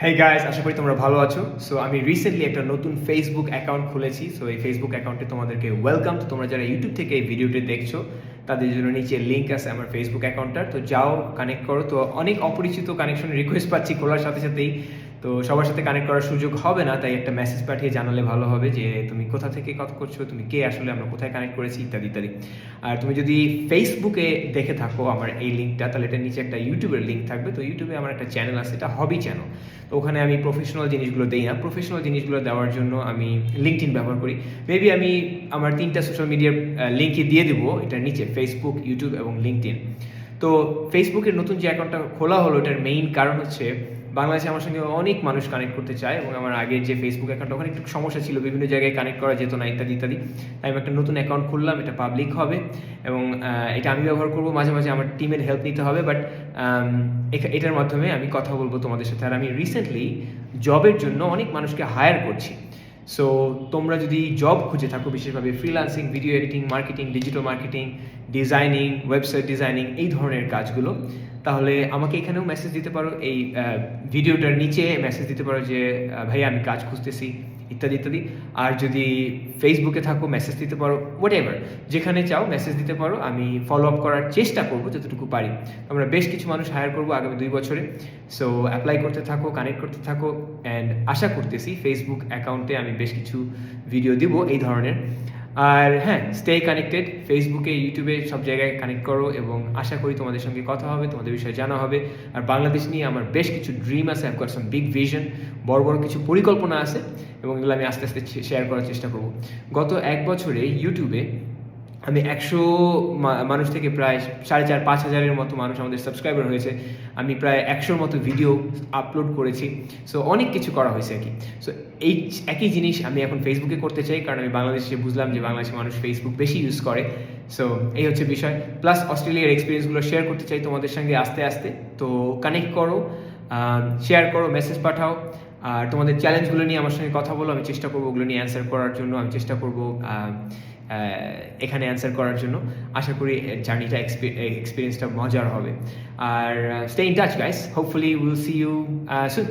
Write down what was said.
Hey guys, আশা করি তোমরা ভালো আছো। সো আমি রিসেন্টলি একটা নতুন ফেসবুক অ্যাকাউন্ট খুলেছি। সো এই ফেসবুক অ্যাকাউন্টে তোমাদেরকে ওয়েলকাম। তো তোমরা যারা ইউটিউব থেকে এই ভিডিওটি দেখছো তাদের জন্য নিচে লিঙ্ক আছে আমার ফেসবুক অ্যাকাউন্টটার। তো যাও, কানেক্ট করো। তো অনেক অপরিচিত কানেকশন রিকোয়েস্ট পাচ্ছি খোলার সাথে সাথেই। তো সবার সাথে কানেক্ট করার সুযোগ হবে না, তাই একটা মেসেজ পাঠিয়ে জানালে ভালো হবে যে তুমি কোথা থেকে কথা করছো, তুমি কে, আসলে আমরা কোথায় কানেক্ট করেছি, ইত্যাদি ইত্যাদি। আর তুমি যদি ফেসবুকে দেখে থাকো আমার এই লিঙ্কটা, তাহলে এটার নিচে একটা ইউটিউবের লিঙ্ক থাকবে। তো ইউটিউবে আমার একটা চ্যানেল আছে, এটা হবি চ্যানেল। তো ওখানে আমি প্রফেশনাল জিনিসগুলো দিই না। প্রফেশনাল জিনিসগুলো দেওয়ার জন্য আমি লিঙ্কডইন ব্যবহার করি। মেবি আমি আমার 3টা সোশ্যাল মিডিয়ার লিঙ্কই দিয়ে দেবো এটার নিচে, ফেসবুক, ইউটিউব এবং লিঙ্কডইন। তো ফেসবুকের নতুন যে অ্যাকাউন্টটা খোলা হলো, এটার মেইন কারণ হচ্ছে বাংলাদেশে আমার সঙ্গে অনেক মানুষ কানেক্ট করতে চায়, এবং আমার আগের যে ফেসবুক অ্যাকাউন্ট ওখানে একটু সমস্যা ছিল, বিভিন্ন জায়গায় কানেক্ট করা যেত না, ইত্যাদি ইত্যাদি। তাই আমি একটা নতুন অ্যাকাউন্ট খুললাম, এটা পাবলিক হবে এবং এটা আমি ব্যবহার করবো। মাঝে মাঝে আমার টিমের হেল্প নিতে হবে, বাট এটার মাধ্যমে আমি কথা বলবো তোমাদের সাথে। আর আমি রিসেন্টলি জবের জন্য অনেক মানুষকে হায়ার করছি। সো তোমরা যদি জব খুঁজে থাকো, বিশেষভাবে freelancing, video editing, marketing, digital marketing, designing, website designing, এই ধরনের কাজগুলো, তাহলে আমাকে এখানেও মেসেজ দিতে পারো, এই ভিডিওটার নিচে মেসেজ দিতে পারো যে ভাইয়া আমি কাজ খুঁজতেছি, ইত্যাদি ইত্যাদি। আর যদি ফেসবুকে থাকো মেসেজ দিতে পারো, হোয়াট এভার, যেখানে চাও মেসেজ দিতে পারো। আমি ফলো আপ করার চেষ্টা করবো যতটুকু পারি। আমরা বেশ কিছু মানুষ হায়ার করবো আগামী 2 বছরে। সো অ্যাপ্লাই করতে থাকো, কানেক্ট করতে থাকো, অ্যান্ড আশা করতেছি ফেসবুক অ্যাকাউন্টে আমি বেশ কিছু ভিডিও দিব এই ধরনের। আর হ্যাঁ, স্টে কানেক্টেড, ফেসবুকে, ইউটিউবে, সব জায়গায় কানেক্ট করো, এবং আশা করি তোমাদের সঙ্গে কথা হবে, তোমাদের বিষয়ে জানা হবে। আর বাংলাদেশ নিয়ে আমার বেশ কিছু ড্রিম আছে, I've got some big vision, বড় বড় কিছু পরিকল্পনা আছে, এবং এগুলো আমি আস্তে আস্তে শেয়ার করার চেষ্টা করব। গত 1 বছরে ইউটিউবে আমি 100 মানুষ থেকে প্রায় 4,500-5,000-এর মতো মানুষ আমাদের সাবস্ক্রাইবার হয়েছে। আমি প্রায় 100-র মতো ভিডিও আপলোড করেছি। সো অনেক কিছু করা হয়েছে আর কি। সো এই একই জিনিস আমি এখন ফেসবুকে করতে চাই, কারণ আমি বাংলাদেশে বুঝলাম যে বাংলাদেশের মানুষ ফেসবুক বেশি ইউজ করে। সো এই হচ্ছে বিষয়। প্লাস অস্ট্রেলিয়ার এক্সপিরিয়েন্সগুলো শেয়ার করতে চাই তোমাদের সঙ্গে আস্তে আস্তে। তো কানেক্ট করো, শেয়ার করো, মেসেজ পাঠাও, আর তোমাদের চ্যালেঞ্জগুলো নিয়ে আমার সঙ্গে কথা বলো। আমি চেষ্টা করবো ওগুলো নিয়ে অ্যান্সার করার জন্য। আমি চেষ্টা করবো এখানে অ্যান্সার করার জন্য। আশা করি জার্নিটা, এক্সপিরিয়েন্সটা মজার হবে। আর stay in touch guys, hopefully will see you soon.